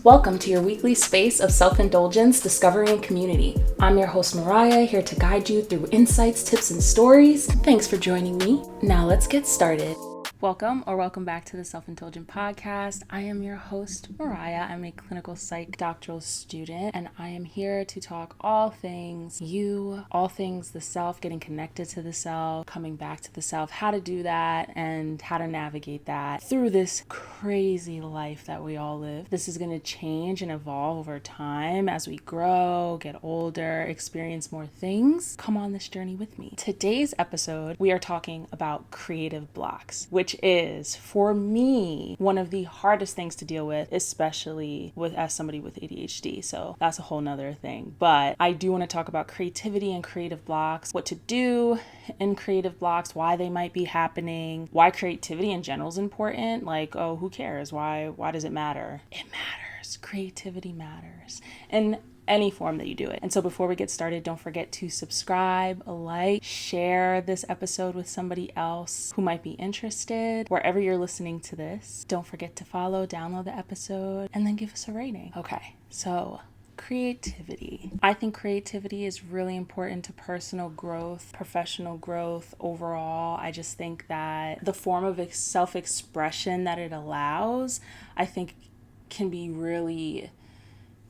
Welcome to your weekly space of self-indulgence, discovery, and community. I'm your host, Mariah, here to guide you through insights, tips, and stories. Thanks for joining me. Now let's get started. Welcome back to the Self-Indulgent Podcast. I am your host, Mariah. I'm a clinical psych doctoral student, and I am here to talk all things you, all things the self, getting connected to the self, coming back to the self, how to do that, and how to navigate that through this crazy life that we all live. This is going to change and evolve over time as we grow, get older, experience more things. Come on this journey with me. Today's episode, we are talking about creative blocks, which is, for me, one of the hardest things to deal with, especially as somebody with ADHD. So that's a whole nother thing. But I do want to talk about creativity and creative blocks, what to do in creative blocks, why they might be happening, why creativity in general is important. Like, oh, who cares? Why does it matter? It matters. Creativity matters. And any form that you do it. And so before we get started, don't forget to subscribe, like, share this episode with somebody else who might be interested. Wherever you're listening to this, don't forget to follow, download the episode, and then give us a rating. Okay, so creativity. I think creativity is really important to personal growth, professional growth overall. I just think that the form of self-expression that it allows, I think can be really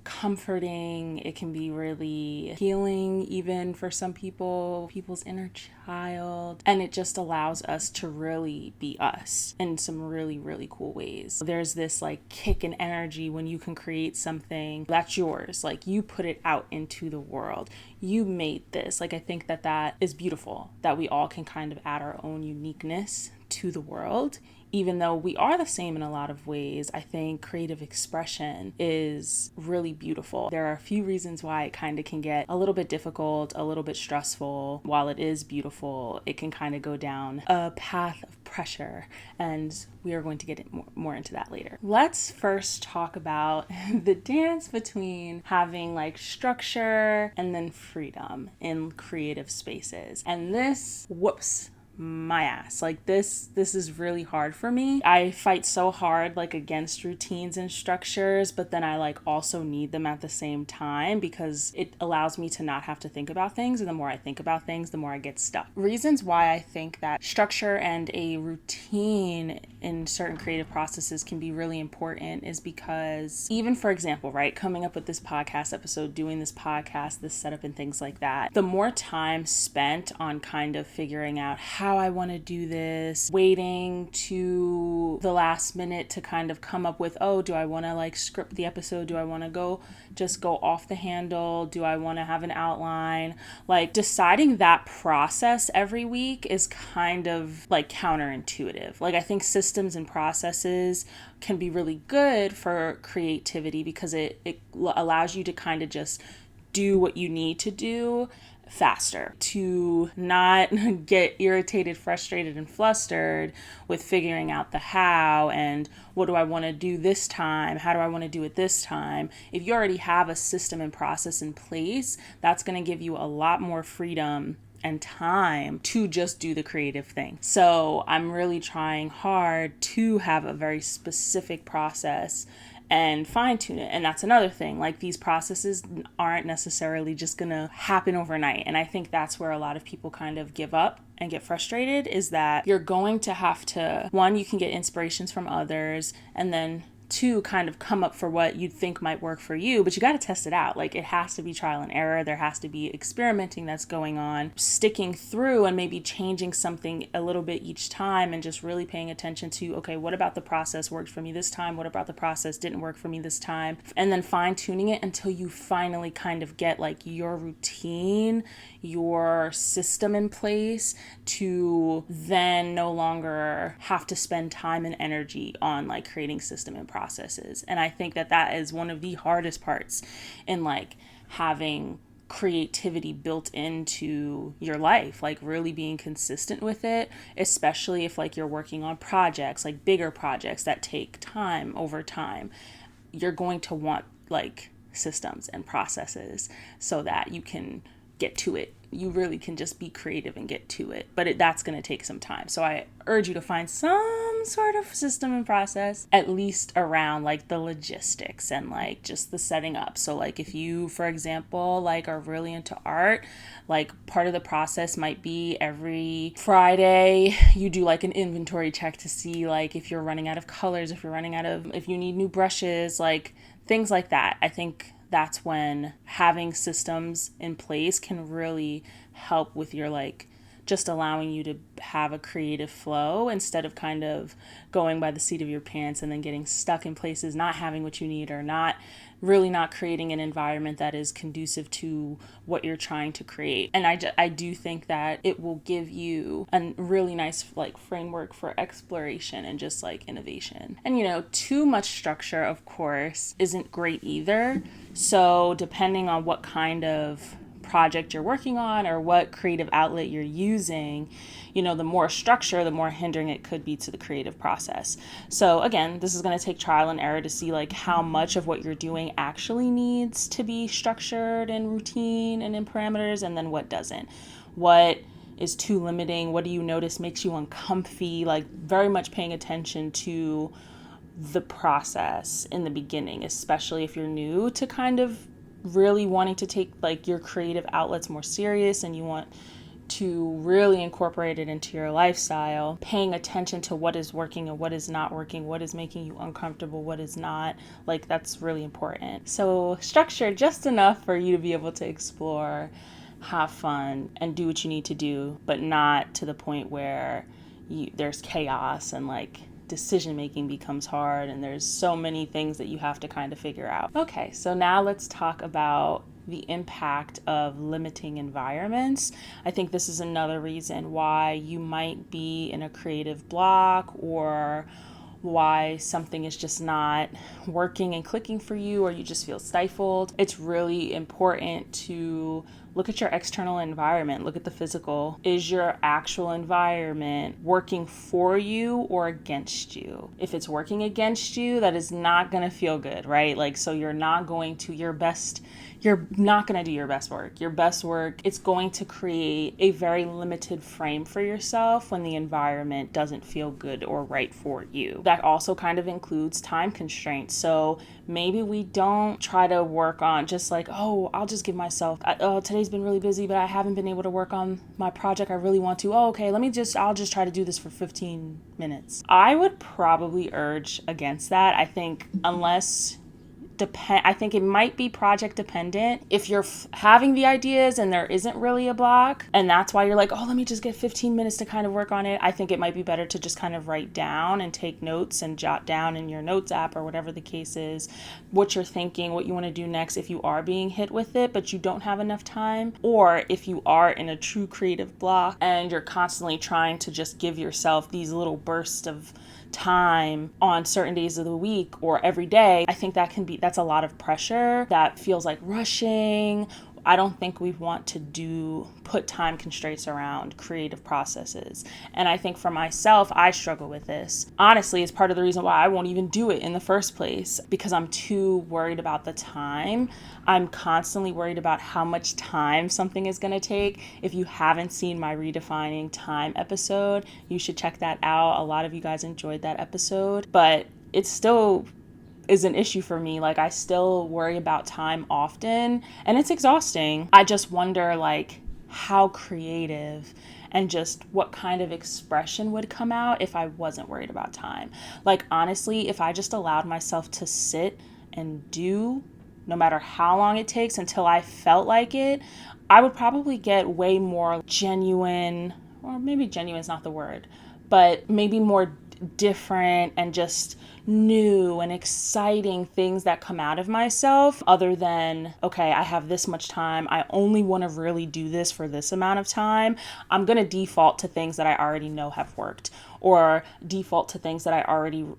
comforting. It can be really healing, even for some people's inner child. And it just allows us to really be us in some really, really cool ways. There's this like kick and energy when you can create something that's yours. Like you put it out into the world. You made this. Like I think that is beautiful, that we all can kind of add our own uniqueness to the world. Even though we are the same in a lot of ways, I think creative expression is really beautiful. There are a few reasons why it kind of can get a little bit difficult, a little bit stressful. While it is beautiful, it can kind of go down a path of pressure, and we are going to get more into that later. Let's first talk about the dance between having like structure and then freedom in creative spaces. And this, my ass. Like this is really hard for me. I fight so hard like against routines and structures, but then I like also need them at the same time because it allows me to not have to think about things. And the more I think about things, the more I get stuck. Reasons why I think that structure and a routine in certain creative processes can be really important is because even, for example, right, coming up with this podcast episode, doing this podcast, this setup and things like that, the more time spent on kind of figuring out how I want to do this, waiting to the last minute to kind of come up with, oh, do I want to like script the episode? Do I want to go off the handle? Do I want to have an outline? Like deciding that process every week is kind of like counterintuitive. Like I think systems and processes can be really good for creativity because it allows you to kind of just do what you need to do faster, to not get irritated, frustrated, and flustered with figuring out the how and what do I want to do this time? How do I want to do it this time? If you already have a system and process in place, that's going to give you a lot more freedom and time to just do the creative thing. So I'm really trying hard to have a very specific process and fine tune it. And that's another thing. Like these processes aren't necessarily just gonna happen overnight. And I think that's where a lot of people kind of give up and get frustrated, is that you're going to have to, one, you can get inspirations from others, and then two, kind of come up for what you'd think might work for you, but you got to test it out. Like it has to be trial and error. There has to be experimenting that's going on, sticking through and maybe changing something a little bit each time and just really paying attention to, okay, what about the process worked for me this time? What about the process didn't work for me this time? And then fine tuning it until you finally kind of get like your routine, your system in place to then no longer have to spend time and energy on like creating system and processes. And I think that is one of the hardest parts in like having creativity built into your life, like really being consistent with it, especially if like you're working on projects, like bigger projects that take time over time. You're going to want like systems and processes so that you can get to it. You really can just be creative and get to it, but that's going to take some time. So I urge you to find some sort of system and process, at least around like the logistics and like just the setting up. So like if you, for example, like are really into art, like part of the process might be every Friday you do like an inventory check to see like if you're running out of colors, if you need new brushes, like things like that. I think that's when having systems in place can really help with your like just allowing you to have a creative flow instead of kind of going by the seat of your pants and then getting stuck in places, not having what you need, or not creating an environment that is conducive to what you're trying to create. And I do think that it will give you a really nice like framework for exploration and just like innovation. And too much structure, of course, isn't great either. So depending on what kind of project you're working on or what creative outlet you're using, the more structure, the more hindering it could be to the creative process. So again, this is going to take trial and error to see like how much of what you're doing actually needs to be structured and routine and in parameters, and then what doesn't. What is too limiting? What do you notice makes you uncomfy? Like very much paying attention to the process in the beginning, especially if you're new to kind of really wanting to take like your creative outlets more serious and you want to really incorporate it into your lifestyle. Paying attention to what is working and what is not working, what is making you uncomfortable, what is not, like that's really important. So structure just enough for you to be able to explore, have fun, and do what you need to do, but not to the point where there's chaos and like decision making becomes hard and there's so many things that you have to kind of figure out. Okay, so now let's talk about the impact of limiting environments. I think this is another reason why you might be in a creative block, or why something is just not working and clicking for you, or you just feel stifled. It's really important to look at your external environment, look at the physical. Is your actual environment working for you or against you? If it's working against you, that is not going to feel good, right? Like, so you're not going to do your best work. Your best work, it's going to create a very limited frame for yourself when the environment doesn't feel good or right for you. That also kind of includes time constraints. So maybe we don't try to work on just like, I'll just give myself, today's been really busy, but I haven't been able to work on my project I really want to. I'll just try to do this for 15 minutes. I would probably urge against that. I think I think it might be project dependent. If you're having the ideas and there isn't really a block, and that's why you're like, let me just get 15 minutes to kind of work on it, I think it might be better to just kind of write down and take notes and jot down in your notes app or whatever the case is, what you're thinking, what you want to do next if you are being hit with it, but you don't have enough time. Or if you are in a true creative block and you're constantly trying to just give yourself these little bursts of time on certain days of the week or every day, I think that's a lot of pressure that feels like rushing. I don't think we want to put time constraints around creative processes. And I think for myself, I struggle with this. Honestly, it's part of the reason why I won't even do it in the first place, because I'm too worried about the time. I'm constantly worried about how much time something is going to take. If you haven't seen my Redefining Time episode, you should check that out. A lot of you guys enjoyed that episode, but it's still is an issue for me. Like, I still worry about time often, and it's exhausting. I just wonder like how creative and just what kind of expression would come out if I wasn't worried about time. Like, honestly, if I just allowed myself to sit and do, no matter how long it takes, until I felt like it, I would probably get way more genuine, or maybe genuine is not the word, but maybe more different and just new and exciting things that come out of myself, other than, okay, I have this much time, I only want to really do this for this amount of time. I'm going to default to things that I already know have worked, or default to things that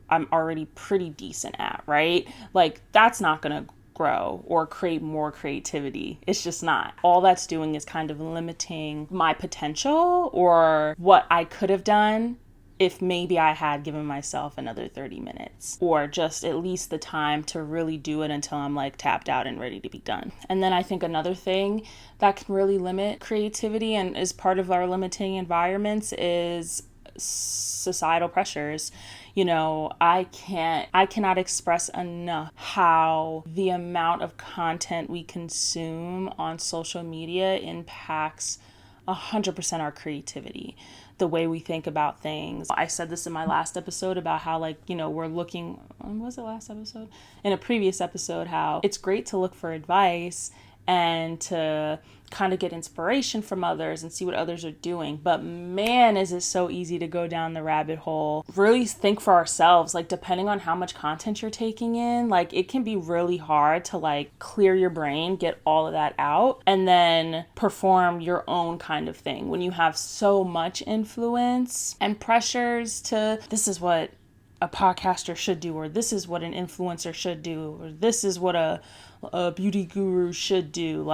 I'm already pretty decent at, right? Like, that's not going to grow or create more creativity. It's just not. All that's doing is kind of limiting my potential or what I could have done if maybe I had given myself another 30 minutes, or just at least the time to really do it until I'm like tapped out and ready to be done. And then I think another thing that can really limit creativity and is part of our limiting environments is societal pressures. I cannot express enough how the amount of content we consume on social media impacts 100% our creativity, the way we think about things. I said this in my last episode about how, we're looking, was it last episode? In a previous episode, how it's great to look for advice and to kind of get inspiration from others and see what others are doing. But man, is it so easy to go down the rabbit hole. Really think for ourselves, depending on how much content you're taking in, it can be really hard to clear your brain, get all of that out, and then perform your own kind of thing when you have so much influence and pressures to, this is what a podcaster should do, or this is what an influencer should do, or this is what a beauty guru should do,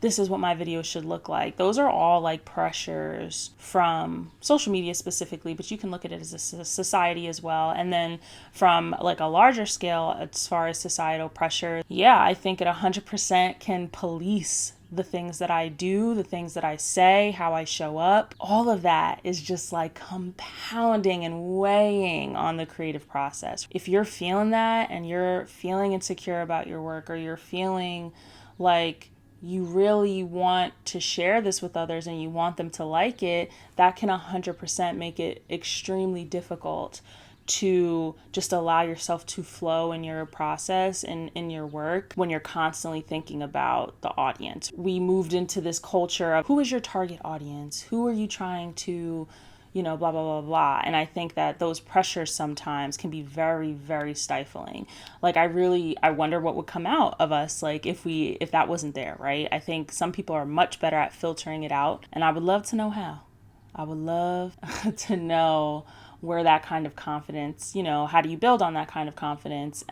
this is what my video should look like. Those are all pressures from social media specifically, but you can look at it as a society as well. And then from a larger scale, as far as societal pressure, I think it 100% can police the things that I do, the things that I say, how I show up. All of that is just compounding and weighing on the creative process. If you're feeling that and you're feeling insecure about your work, or you're feeling like you really want to share this with others and you want them to like it, that can 100% make it extremely difficult to just allow yourself to flow in your process and in your work when you're constantly thinking about the audience. We moved into this culture of who is your target audience? Who are you trying to, blah, blah, blah, blah. And I think that those pressures sometimes can be very, very stifling. I wonder what would come out of us, if that wasn't there, right? I think some people are much better at filtering it out, and I would love to know how. I would love to know where that kind of confidence, how do you build on that kind of confidence,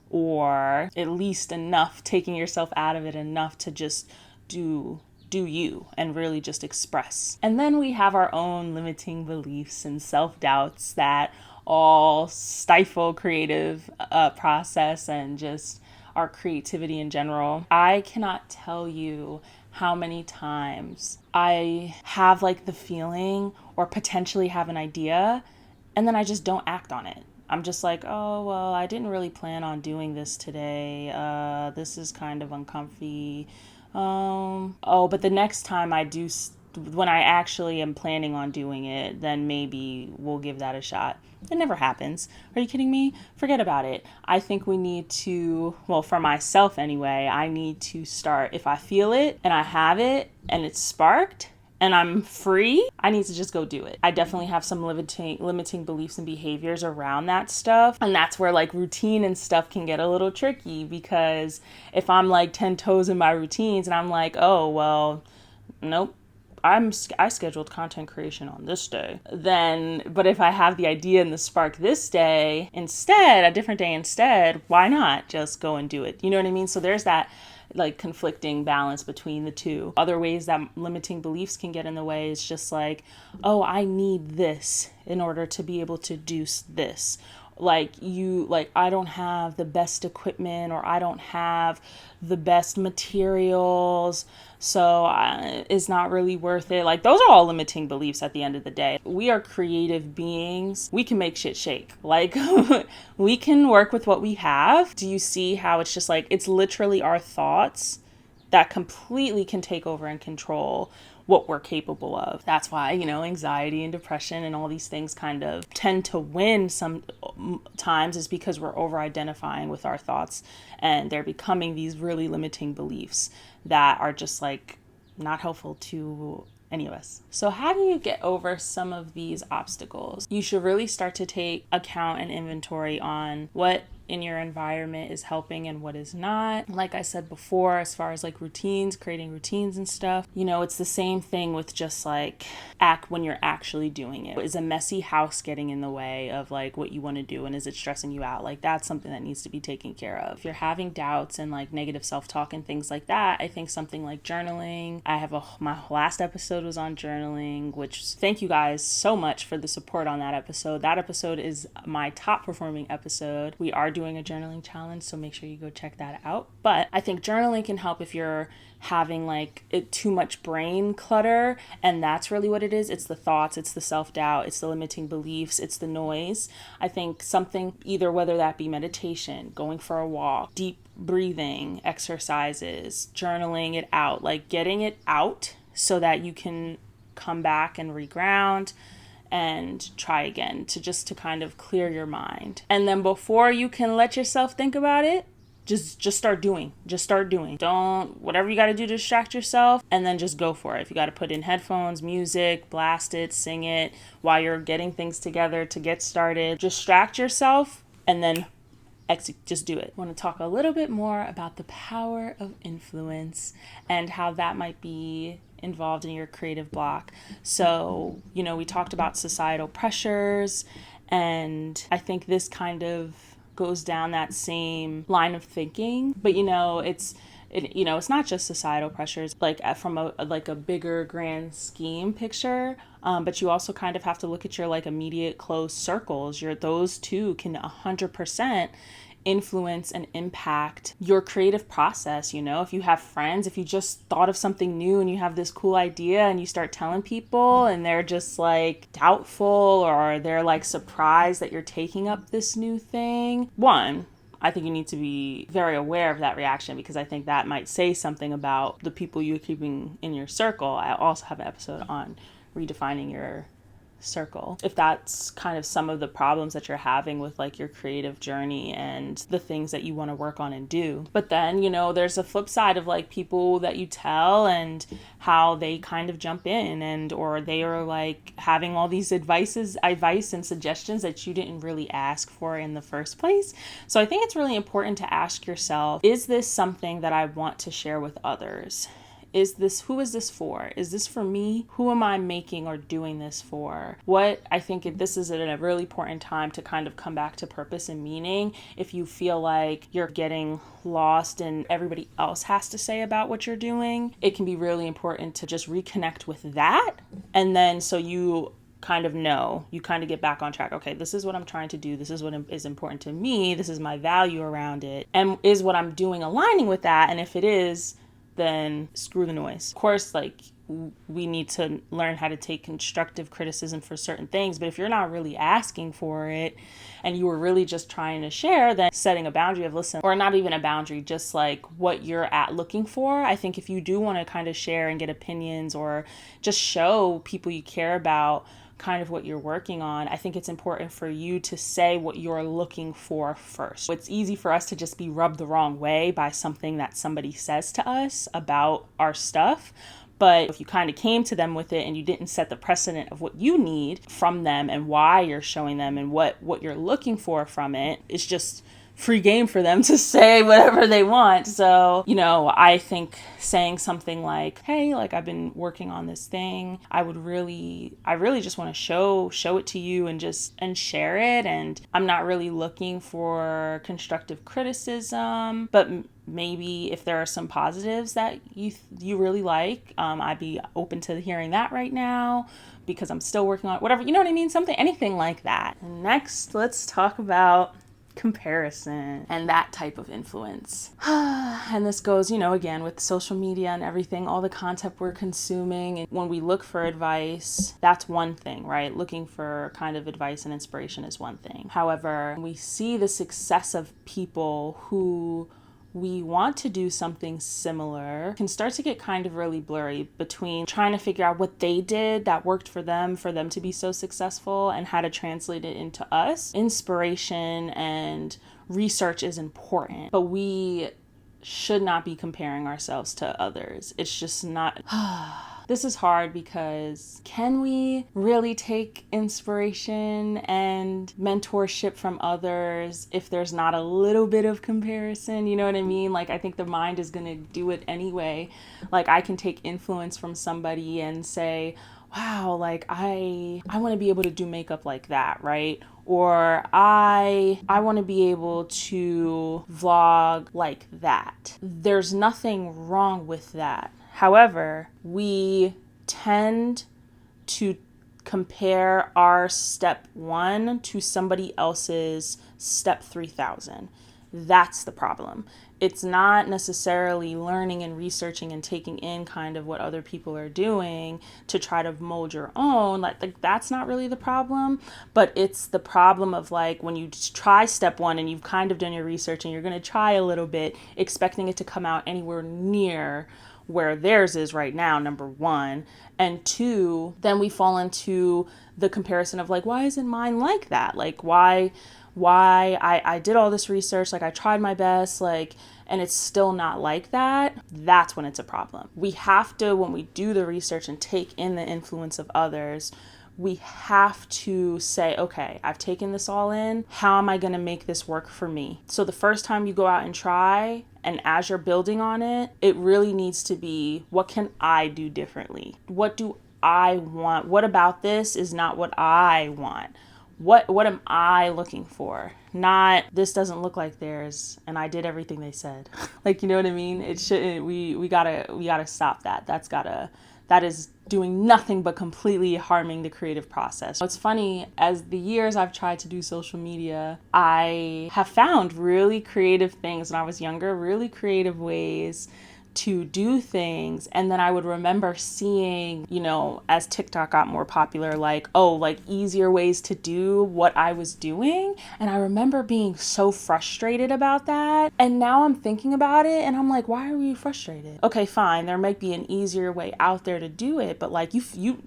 or at least enough, taking yourself out of it enough to just do you and really just express. And then we have our own limiting beliefs and self-doubts that all stifle creative process and just our creativity in general. I cannot tell you how many times I have the feeling or potentially have an idea, and then I just don't act on it. I'm just oh, well, I didn't really plan on doing this today. This is kind of uncomfy. But the next time I do, when I actually am planning on doing it, then maybe we'll give that a shot. It never happens. Are you kidding me? Forget about it. I think we need to, for myself anyway, I need to start, if I feel it and I have it and it's sparked and I'm free, I need to just go do it. I definitely have some limiting beliefs and behaviors around that stuff. And that's where routine and stuff can get a little tricky, because if I'm 10 toes in my routines and I'm oh, well, nope, I scheduled content creation on this day. But if I have the idea and the spark this day instead, a different day instead, why not just go and do it? You know what I mean? So there's that conflicting balance between the two. Other ways that limiting beliefs can get in the way is just oh, I need this in order to be able to do this. I don't have the best equipment, or I don't have the best materials, so it's not really worth it. Those are all limiting beliefs at the end of the day. We are creative beings. We can make shit shake. We can work with what we have. Do you see how it's just it's literally our thoughts that completely can take over and control what we're capable of. That's why, anxiety and depression and all these things kind of tend to win sometimes, is because we're over-identifying with our thoughts and they're becoming these really limiting beliefs that are just not helpful to any of us. So how do you get over some of these obstacles? You should really start to take account and inventory on what in your environment is helping and what is not. Like I said before, as far as routines, creating routines and stuff, it's the same thing with just act when you're actually doing it. Is a messy house getting in the way of what you want to do, and is it stressing you out? That's something that needs to be taken care of. If you're having doubts and negative self-talk and things like that, I think something like journaling. My last episode was on journaling, which thank you guys so much for the support on that episode. That episode is my top performing episode. We are doing a journaling challenge, so make sure you go check that out. But I think journaling can help if you're having like too much brain clutter, and that's really what it is. It's the thoughts, it's the self-doubt, it's the limiting beliefs, it's the noise. I think something, either whether that be meditation, going for a walk, deep breathing exercises, journaling it out, like getting it out so that you can come back and reground and try again, to kind of clear your mind. And then before you can let yourself think about it, just start doing. Don't, whatever you got to do to distract yourself, and then just go for it. If you got to put in headphones, music, blast it, sing it while you're getting things together to get started. Distract yourself and then just do it. I want to talk a little bit more about the power of influence and how that might be involved in your creative block. So, we talked about societal pressures, and I think this kind of goes down that same line of thinking. But it's not just societal pressures, like from a bigger grand scheme picture. But you also kind of have to look at your like immediate close circles. Those two can 100% influence and impact your creative process. If you have friends, if you just thought of something new and you have this cool idea and you start telling people and they're just like doubtful, or they're like surprised that you're taking up this new thing. One, I think you need to be very aware of that reaction, because I think that might say something about the people you're keeping in your circle. I also have an episode on redefining your circle, if that's kind of some of the problems that you're having with like your creative journey and the things that you want to work on and do. But then, there's a flip side of like people that you tell and how they kind of jump in, or they are like having all these advice and suggestions that you didn't really ask for in the first place. So I think it's really important to ask yourself, is this something that I want to share with others? Who is this for? Is this for me? Who am I making or doing this for? I think this is a really important time to kind of come back to purpose and meaning. If you feel like you're getting lost in everybody else has to say about what you're doing, it can be really important to just reconnect with that. And then so you kind of get back on track. Okay, this is what I'm trying to do. This is what is important to me. This is my value around it. And is what I'm doing aligning with that? And if it is, then screw the noise. Of course, like we need to learn how to take constructive criticism for certain things, but if you're not really asking for it and you were really just trying to share, then setting a boundary of listen, or not even a boundary, just like what you're looking for. I think if you do want to kind of share and get opinions or just show people you care about kind of what you're working on, I think it's important for you to say what you're looking for first. It's easy for us to just be rubbed the wrong way by something that somebody says to us about our stuff. But if you kind of came to them with it and you didn't set the precedent of what you need from them and why you're showing them and what you're looking for from it, it's just free game for them to say whatever they want. So, I think saying something like, hey, like I've been working on this thing. I really just want to show it to you and share it. And I'm not really looking for constructive criticism, but maybe if there are some positives that you really like, I'd be open to hearing that right now because I'm still working on it, whatever, you know what I mean? Anything like that. And next, let's talk about comparison and that type of influence. And this goes, again, with social media and everything, all the content we're consuming. And when we look for advice, that's one thing, right? Looking for kind of advice and inspiration is one thing. However, we see the success of people who we want to do something similar can start to get kind of really blurry between trying to figure out what they did that worked for them to be so successful and how to translate it into us. Inspiration and research is important, but we should not be comparing ourselves to others. It's just not... This is hard because can we really take inspiration and mentorship from others if there's not a little bit of comparison? You know what I mean? Like, I think the mind is going to do it anyway. Like, I can take influence from somebody and say, wow, like I want to be able to do makeup like that, right? Or I want to be able to vlog like that. There's nothing wrong with that. However, we tend to compare our step 1 to somebody else's step 3000. That's the problem. It's not necessarily learning and researching and taking in kind of what other people are doing to try to mold your own. Like that's not really the problem, but it's the problem of like when you try step 1 and you've kind of done your research and you're going to try a little bit, expecting it to come out anywhere near where theirs is right now, number 1. And 2, then we fall into the comparison of like, why isn't mine like that? Like why I did all this research, like I tried my best, like, and it's still not like that. That's when it's a problem. We have to, when we do the research and take in the influence of others, we have to say, okay, I've taken this all in. How am I going to make this work for me? So the first time you go out and try, and as you're building on it, it really needs to be, what can I do differently? What do I want? What about this is not what I want? What am I looking for? Not, this doesn't look like theirs and I did everything they said. Like, you know what I mean? It shouldn't, we gotta stop that. That is doing nothing but completely harming the creative process. It's funny, as the years I've tried to do social media, I have found really creative things when I was younger, really creative ways to do things. And then I would remember seeing, you know, as TikTok got more popular, like, oh, like easier ways to do what I was doing. And I remember being so frustrated about that. And now I'm thinking about it and I'm like, why are we frustrated? Okay, fine. There might be an easier way out there to do it, but like you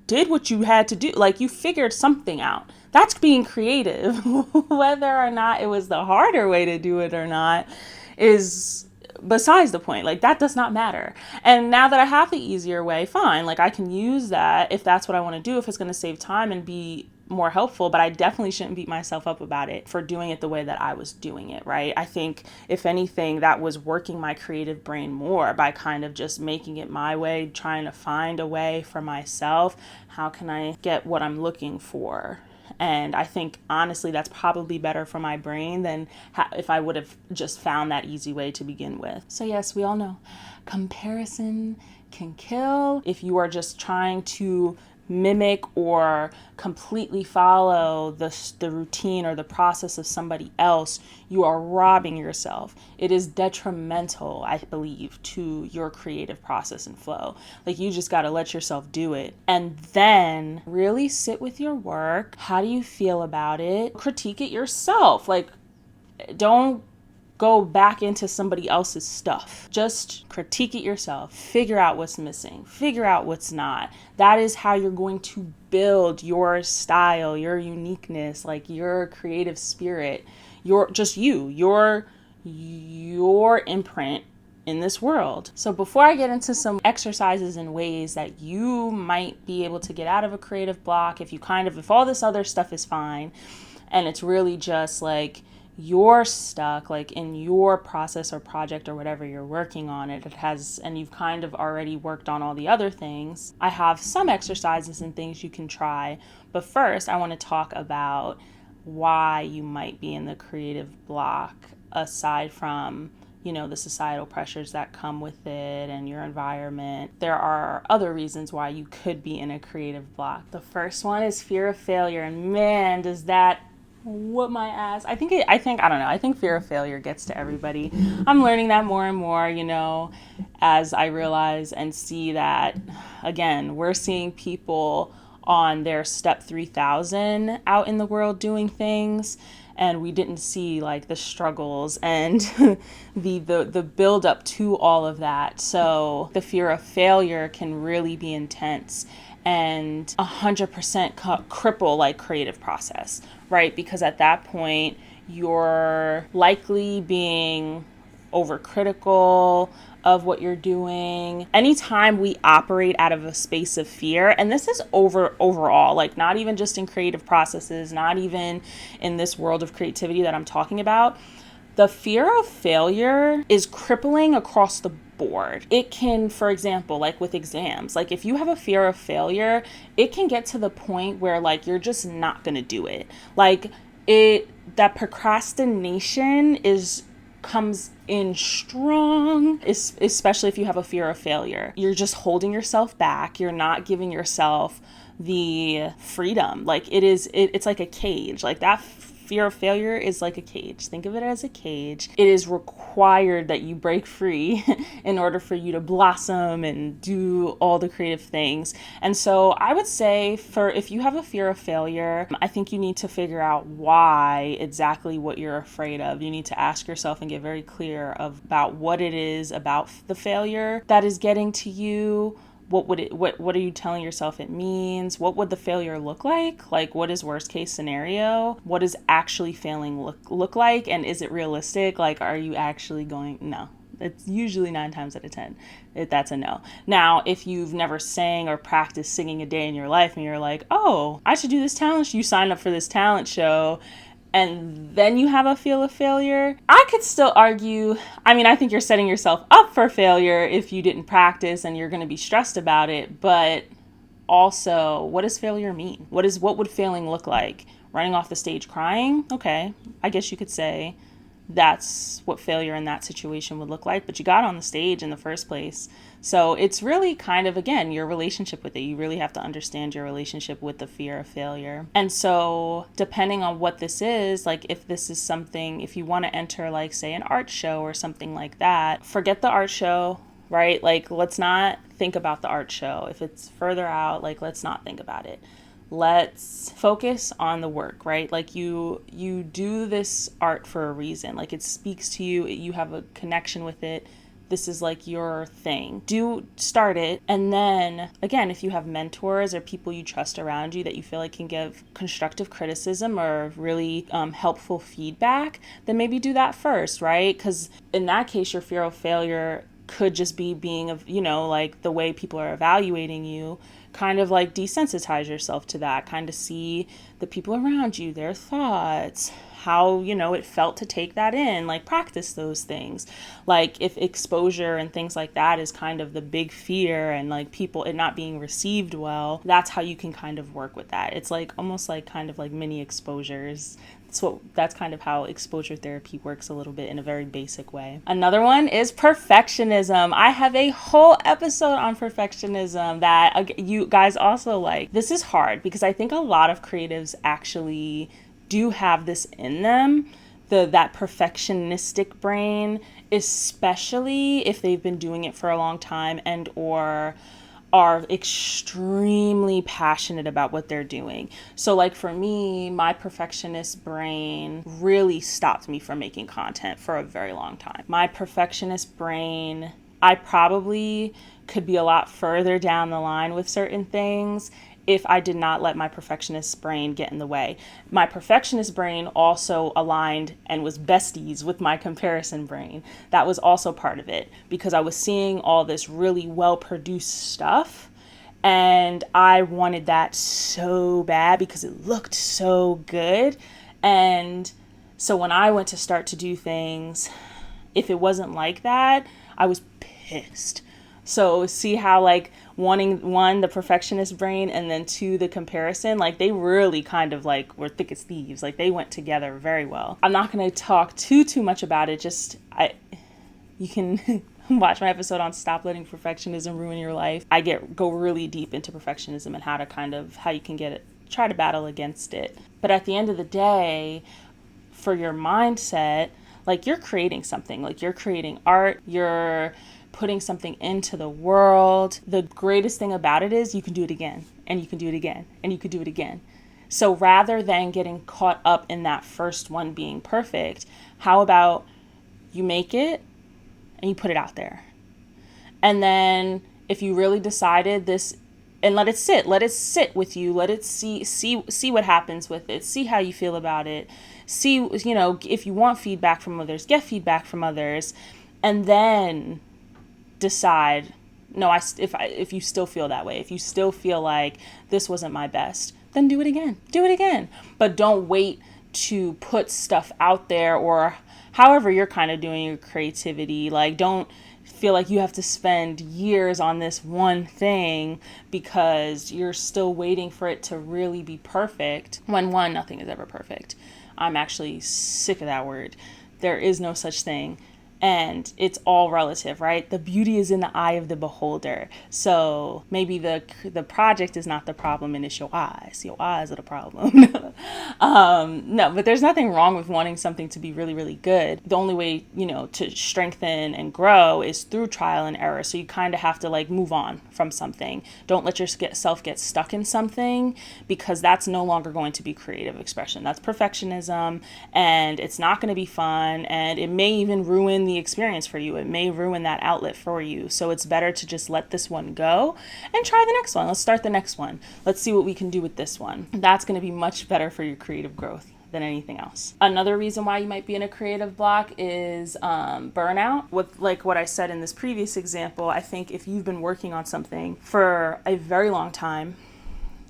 did what you had to do. Like you figured something out. That's being creative. Whether or not it was the harder way to do it or not is besides the point. Like that does not matter. And now that I have the easier way, fine. Like I can use that if that's what I want to do, if it's going to save time and be more helpful, but I definitely shouldn't beat myself up about it for doing it the way that I was doing it, right? I think if anything, that was working my creative brain more by kind of just making it my way, trying to find a way for myself. How can I get what I'm looking for? And I think, honestly, that's probably better for my brain than if I would have just found that easy way to begin with. So yes, we all know comparison can kill. If you are just trying to mimic or completely follow the routine or the process of somebody else, you are robbing yourself. It is detrimental, I believe, to your creative process and flow. Like you just got to let yourself do it and then really sit with your work. How do you feel about it? Critique it yourself. Like don't go back into somebody else's stuff. Just critique it yourself. Figure out what's missing. Figure out what's not. That is how you're going to build your style, your uniqueness, like your creative spirit, your imprint in this world. So before I get into some exercises and ways that you might be able to get out of a creative block, if all this other stuff is fine and it's really just like you're stuck like in your process or project or whatever you're working on, and you've kind of already worked on all the other things, I have some exercises and things you can try. But first, I want to talk about why you might be in the creative block, aside from, you know, the societal pressures that come with it and your environment. There are other reasons why you could be in a creative block. The first one is fear of failure. And man, does that whoop my ass. I think fear of failure gets to everybody. I'm learning that more and more, you know, as I realize and see that, again, we're seeing people on their step 3000 out in the world doing things, and we didn't see like the struggles and the build up to all of that. So the fear of failure can really be intense and 100% cripple like creative process, right? Because at that point, you're likely being overcritical of what you're doing. Anytime we operate out of a space of fear, and this is overall, like not even just in creative processes, not even in this world of creativity that I'm talking about, the fear of failure is crippling across the board. It can, for example, like with exams, like if you have a fear of failure, it can get to the point where like you're just not going to do it. Like that procrastination is comes in strong, especially if you have a fear of failure. You're just holding yourself back. You're not giving yourself the freedom. Like it's like a cage. Like that fear of failure is like a cage. Think of it as a cage. It is required that you break free in order for you to blossom and do all the creative things. And so I would say if you have a fear of failure, I think you need to figure out why exactly what you're afraid of. You need to ask yourself and get very clear about what it is about the failure that is getting to you. What are you telling yourself it means? What would the failure look like? Like, what is worst case scenario? What does actually failing look like? And is it realistic? Like, are you actually going? No. It's usually 9 times out of 10. That's a no. Now, if you've never sang or practiced singing a day in your life and you're like, oh, I should do this talent show. You sign up for this talent show and then you have a feel of failure, I could still argue, I think you're setting yourself up for failure if you didn't practice and you're going to be stressed about it. But also, what does failure mean? What would failing look like? Running off the stage crying? Okay, I guess you could say that's what failure in that situation would look like, but you got on the stage in the first place. So it's really kind of, again, your relationship with it. You really have to understand your relationship with the fear of failure. And so depending on what this is, like if this is something, if you want to enter like say an art show or something like that, forget the art show, right? Like let's not think about the art show. If it's further out, like let's not think about it. Let's focus on the work, right? Like you do this art for a reason. Like it speaks to you, you have a connection with it. This is like your thing. Start it. And then again, if you have mentors or people you trust around you that you feel like can give constructive criticism or really helpful feedback, then maybe do that first, right? Because in that case, your fear of failure could just be being like the way people are evaluating you. Kind of like desensitize yourself to that, kind of see the people around you, their thoughts, how, it felt to take that in, like practice those things. Like if exposure and things like that is kind of the big fear and like it not being received well, that's how you can kind of work with that. It's like almost like kind of like mini exposures. That's kind of how exposure therapy works a little bit in a very basic way. Another one is perfectionism. I have a whole episode on perfectionism that you guys also like. This is hard because I think a lot of creatives actually do have this in them, that perfectionistic brain, especially if they've been doing it for a long time and or are extremely passionate about what they're doing. So like for me, my perfectionist brain really stopped me from making content for a very long time. My perfectionist brain, I probably could be a lot further down the line with certain things if I did not let my perfectionist brain get in the way. My perfectionist brain also aligned and was besties with my comparison brain. That was also part of it because I was seeing all this really well-produced stuff and I wanted that so bad because it looked so good. And so when I went to start to do things, if it wasn't like that, I was pissed. So see how like one, the perfectionist brain, and then 2, the comparison, like they really kind of like were thick as thieves. Like they went together very well. I'm not going to talk too much about it. You can watch my episode on Stop Letting Perfectionism Ruin Your Life. I go really deep into perfectionism and how you can try to battle against it. But at the end of the day, for your mindset, like you're creating something, like you're creating art, you're putting something into the world. The greatest thing about it is you can do it again, and you can do it again, and you can do it again. So rather than getting caught up in that first one being perfect, how about you make it and you put it out there? And then if you really decided this, and let it sit with you, let it see what happens with it, see how you feel about it, see, if you want feedback from others, get feedback from others, and then decide, no, if you still feel that way, if you still feel like this wasn't my best, then do it again. But don't wait to put stuff out there, or however you're kind of doing your creativity. Like don't feel like you have to spend years on this one thing because you're still waiting for it to really be perfect, when nothing is ever perfect. I'm actually sick of that word. There is no such thing. And it's all relative, right? The beauty is in the eye of the beholder. So maybe the project is not the problem, and it's your eyes. Your eyes are the problem. No, but there's nothing wrong with wanting something to be really, really good. The only way, to strengthen and grow is through trial and error. So you kind of have to like move on from something. Don't let yourself get stuck in something, because that's no longer going to be creative expression. That's perfectionism, and it's not going to be fun, and it may even ruin the experience for you. It may ruin that outlet for you. So it's better to just let this one go and try the next one. Let's start the next one. Let's see what we can do with this one. That's going to be much better for your creative growth than anything else. Another reason why you might be in a creative block is burnout. With like what I said in this previous example, I think if you've been working on something for a very long time,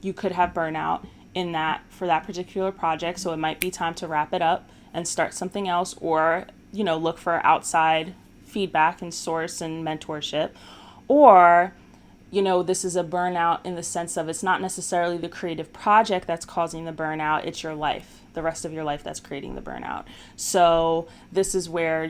you could have burnout in that for that particular project. So it might be time to wrap it up and start something else, or look for outside feedback and source and mentorship. Or, this is a burnout in the sense of it's not necessarily the creative project that's causing the burnout, it's your life, the rest of your life that's creating the burnout. So this is where,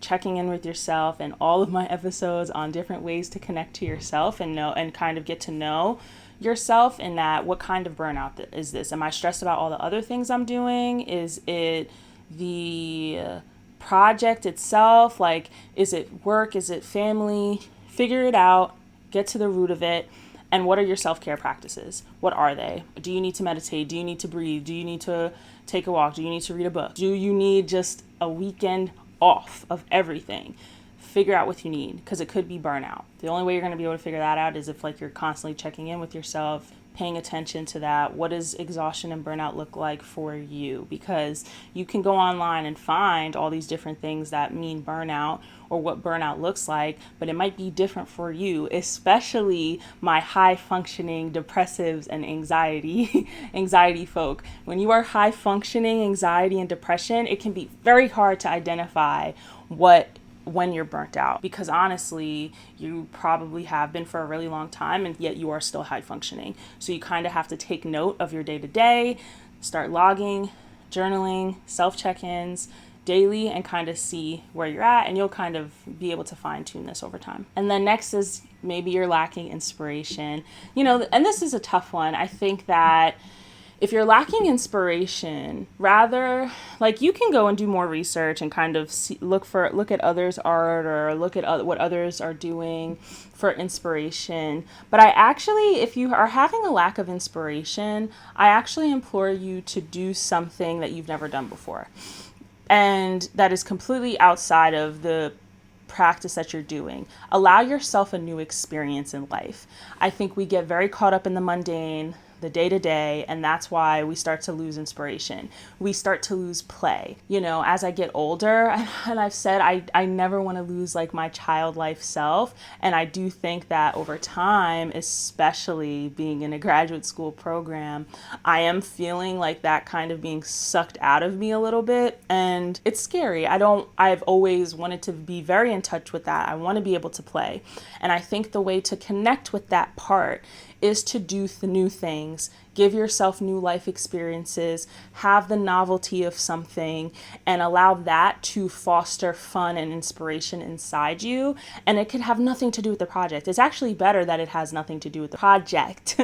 checking in with yourself, and all of my episodes on different ways to connect to yourself and know and kind of get to know yourself in that, what kind of burnout is this? Am I stressed about all the other things I'm doing? Is it the project itself? Like, is it work? Is it family? Figure it out, get to the root of it. And what are your self-care practices? What are they? Do you need to meditate? Do you need to breathe? Do you need to take a walk? Do you need to read a book? Do you need just a weekend off of everything? Figure out what you need, because it could be burnout. The only way you're going to be able to figure that out is if you're constantly checking in with yourself, paying attention to that. What does exhaustion and burnout look like for you? Because you can go online and find all these different things that mean burnout or what burnout looks like, but it might be different for you, especially my high functioning depressives and anxiety folk. When you are high functioning anxiety and depression, it can be very hard to identify when you're burnt out, because honestly, you probably have been for a really long time, and yet you are still high functioning. So you kind of have to take note of your day to day, start logging, journaling, self check-ins daily, and kind of see where you're at, and you'll kind of be able to fine tune this over time. And then next is maybe you're lacking inspiration, and this is a tough one. I think that if you're lacking inspiration, rather, you can go and do more research and kind of look at others' art, or look at what others are doing for inspiration. But if you are having a lack of inspiration, I actually implore you to do something that you've never done before, and that is completely outside of the practice that you're doing. Allow yourself a new experience in life. I think we get very caught up in the mundane, the day-to-day, and that's why we start to lose inspiration. We start to lose play. As I get older, and I've said I never want to lose my childlike self, and I do think that over time, especially being in a graduate school program, I am feeling like that kind of being sucked out of me a little bit, and it's scary. I've always wanted to be very in touch with that. I want to be able to play, and I think the way to connect with that part is to do the new things, give yourself new life experiences, have the novelty of something, and allow that to foster fun and inspiration inside you. And it could have nothing to do with the project. It's actually better that it has nothing to do with the project.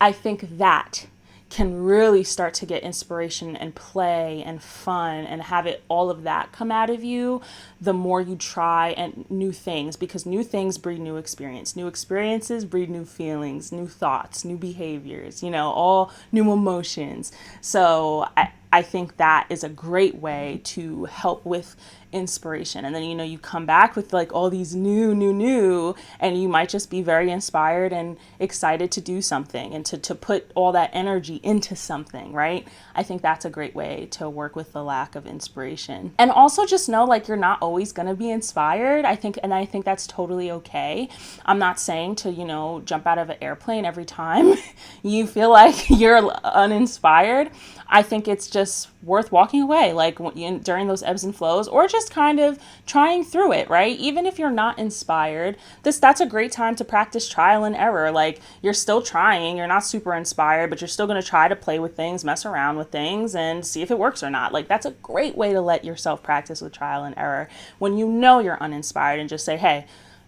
I think that can really start to get inspiration and play and fun and have all of that come out of you the more you try and new things, because new things breed new experience. New experiences breed new feelings, new thoughts, new behaviors, all new emotions. So I think that is a great way to help with inspiration. And then, you come back with all these new, and you might just be very inspired and excited to do something and to put all that energy into something, right? I think that's a great way to work with the lack of inspiration. And also just know you're not always going to be inspired. I think that's totally okay. I'm not saying to, jump out of an airplane every time you feel like you're uninspired. I think it's just worth walking away, like during those ebbs and flows, or just kind of trying through it, right? Even if you're not inspired, that's a great time to practice trial and error. Like, you're still trying, you're not super inspired, but you're still going to try to play with things, mess around with things, and see if it works or not. Like, that's a great way to let yourself practice with trial and error when you know you're uninspired, and just say, hey,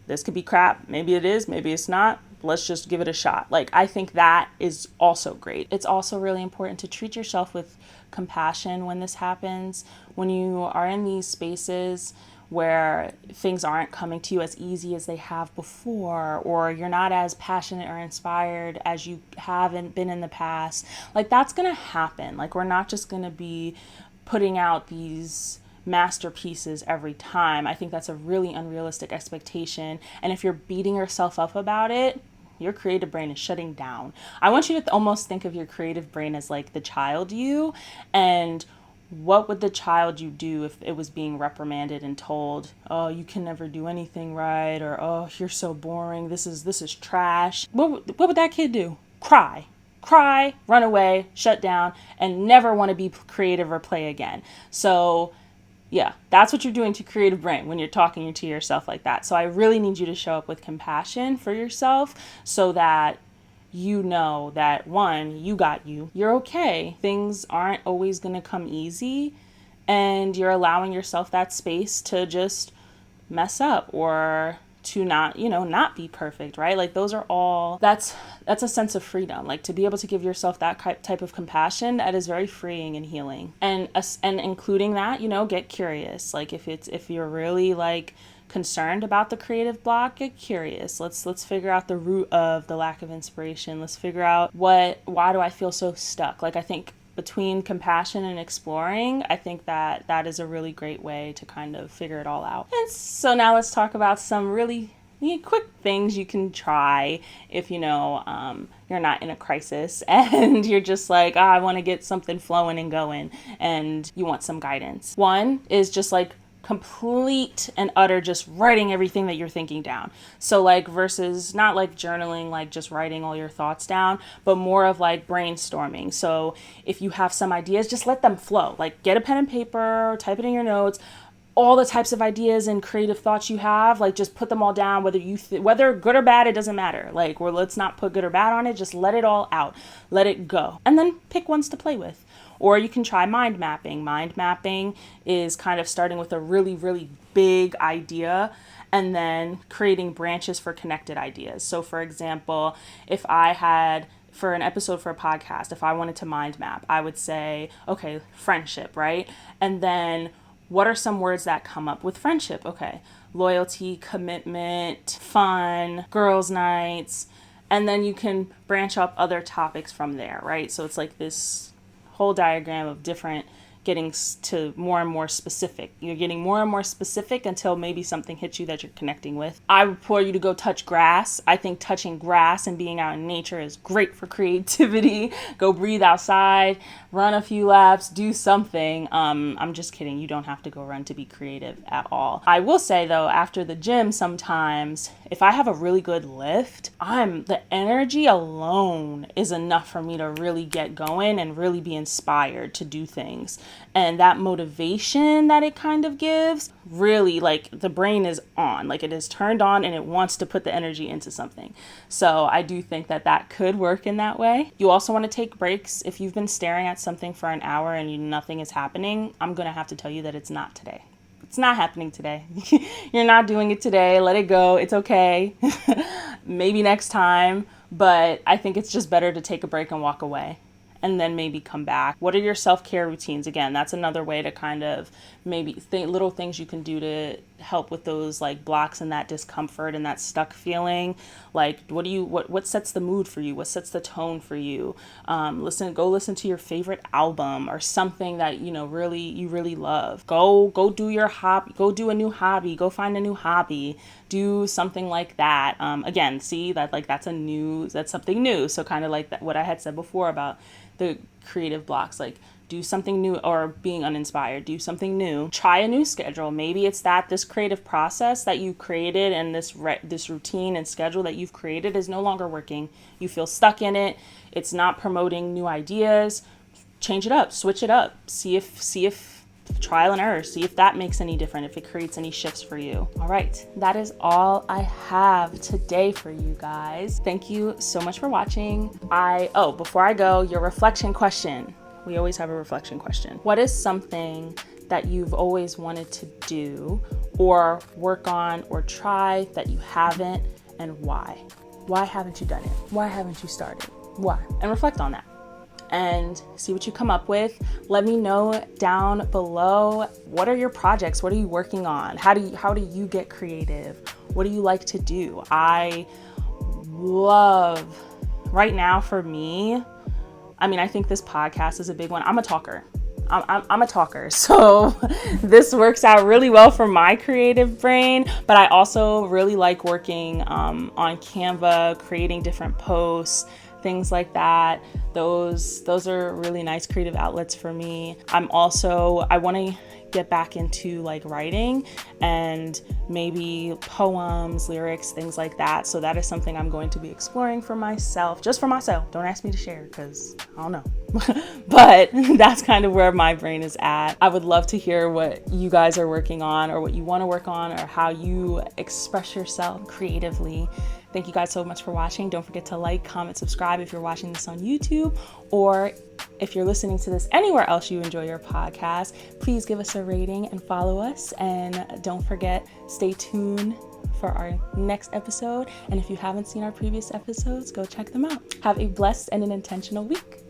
this could be crap. Maybe it is, maybe it's not. Let's just give it a shot. Like, I think that is also great. It's also really important to treat yourself with compassion when this happens. When you are in these spaces where things aren't coming to you as easy as they have before, or you're not as passionate or inspired as you haven't been in the past, like, that's gonna happen. Like, we're not just gonna be putting out these masterpieces every time. I think that's a really unrealistic expectation. And if you're beating yourself up about it, your creative brain is shutting down. I want you to almost think of your creative brain as like the child you, and what would the child you do if it was being reprimanded and told, oh, you can never do anything right, or oh, you're so boring, this is trash. What would that kid do? Cry, run away, shut down, and never want to be creative or play again. So yeah, that's what you're doing to creative brain when you're talking to yourself like that. So I really need you to show up with compassion for yourself, so that you know that, one, you got you. You're okay. Things aren't always going to come easy, and you're allowing yourself that space to just mess up, or to not be perfect, right? Like, those are all, that's a sense of freedom. Like, to be able to give yourself that type of compassion, that is very freeing and healing. And including that, get curious. Like, if you're really like concerned about the creative block, get curious. Let's figure out the root of the lack of inspiration. Let's figure out why do I feel so stuck? Like, I think between compassion and exploring, I think that is a really great way to kind of figure it all out. And so now let's talk about some really quick things you can try if you're not in a crisis and you're just like, I want to get something flowing and going, and you want some guidance. One is just like complete and utter just writing everything that you're thinking down. So like, versus not like journaling, like just writing all your thoughts down, but more of like brainstorming. So if you have some ideas, just let them flow. Like, get a pen and paper, type it in your notes, all the types of ideas and creative thoughts you have, like, just put them all down, whether good or bad, it doesn't matter. Like, let's not put good or bad on it, just let it all out, let it go, and then pick ones to play with. Or you can try mind mapping. Mind mapping is kind of starting with a really, really big idea and then creating branches for connected ideas. So for example, if I had, for an episode for a podcast, if I wanted to mind map, I would say, okay, friendship, right? And then what are some words that come up with friendship? Okay, loyalty, commitment, fun, girls' nights, and then you can branch up other topics from there, right? So it's like this whole diagram of different, getting to more and more specific. You're getting more and more specific until maybe something hits you that you're connecting with. I would implore you to go touch grass. I think touching grass and being out in nature is great for creativity. Go breathe outside, run a few laps, do something. I'm just kidding. You don't have to go run to be creative at all. I will say though, after the gym, sometimes if I have a really good lift, the energy alone is enough for me to really get going and really be inspired to do things. And that motivation that it kind of gives, really, like, the brain is on, like, it is turned on and it wants to put the energy into something. So I do think that could work in that way. You also want to take breaks. If you've been staring at something for an hour and nothing is happening, I'm going to have to tell you that it's not today. It's not happening today. You're not doing it today. Let it go. It's okay. Maybe next time. But I think it's just better to take a break and walk away, and then maybe come back. What are your self-care routines? Again, that's another way to kind of maybe little things you can do to help with those like blocks and that discomfort and that stuck feeling. Like, what sets the mood for you? What sets the tone for you? Go listen to your favorite album or something that you really love. Go do your hobby. Go do a new hobby. Go find a new hobby. Do something like that. Again, see that, like, that's something new. So kind of like that, what I had said before about the creative blocks, like, do something new, or being uninspired, do something new. Try a new schedule. Maybe it's this creative process that you created and this routine and schedule that you've created is no longer working. You feel stuck in it. It's not promoting new ideas. change it up, switch it up, see if trial and error, see if that makes any difference, if it creates any shifts for you. All right, that is all I have today for you guys. Thank you so much for watching. Before I go, your reflection question. We always have a reflection question. What is something that you've always wanted to do or work on or try that you haven't, and why? Why haven't you done it? Why haven't you started? Why? And reflect on that and see what you come up with. Let me know down below, what are your projects? What are you working on? How do you get creative? What do you like to do? I love, right now for me, I think this podcast is a big one. I'm a talker. I'm a talker, so this works out really well for my creative brain, but I also really like working on Canva, creating different posts, things like that. Those are really nice creative outlets for me. I want to get back into like writing and maybe poems, lyrics, things like that. So that is something I'm going to be exploring for myself, just for myself. Don't ask me to share because I don't know. But that's kind of where my brain is at. I would love to hear what you guys are working on or what you want to work on or how you express yourself creatively. Thank you guys so much for watching. Don't forget to like, comment, subscribe if you're watching this on YouTube, or if you're listening to this anywhere else you enjoy your podcast. Please give us a rating and follow us. And don't forget, stay tuned for our next episode. And if you haven't seen our previous episodes, go check them out. Have a blessed and an intentional week.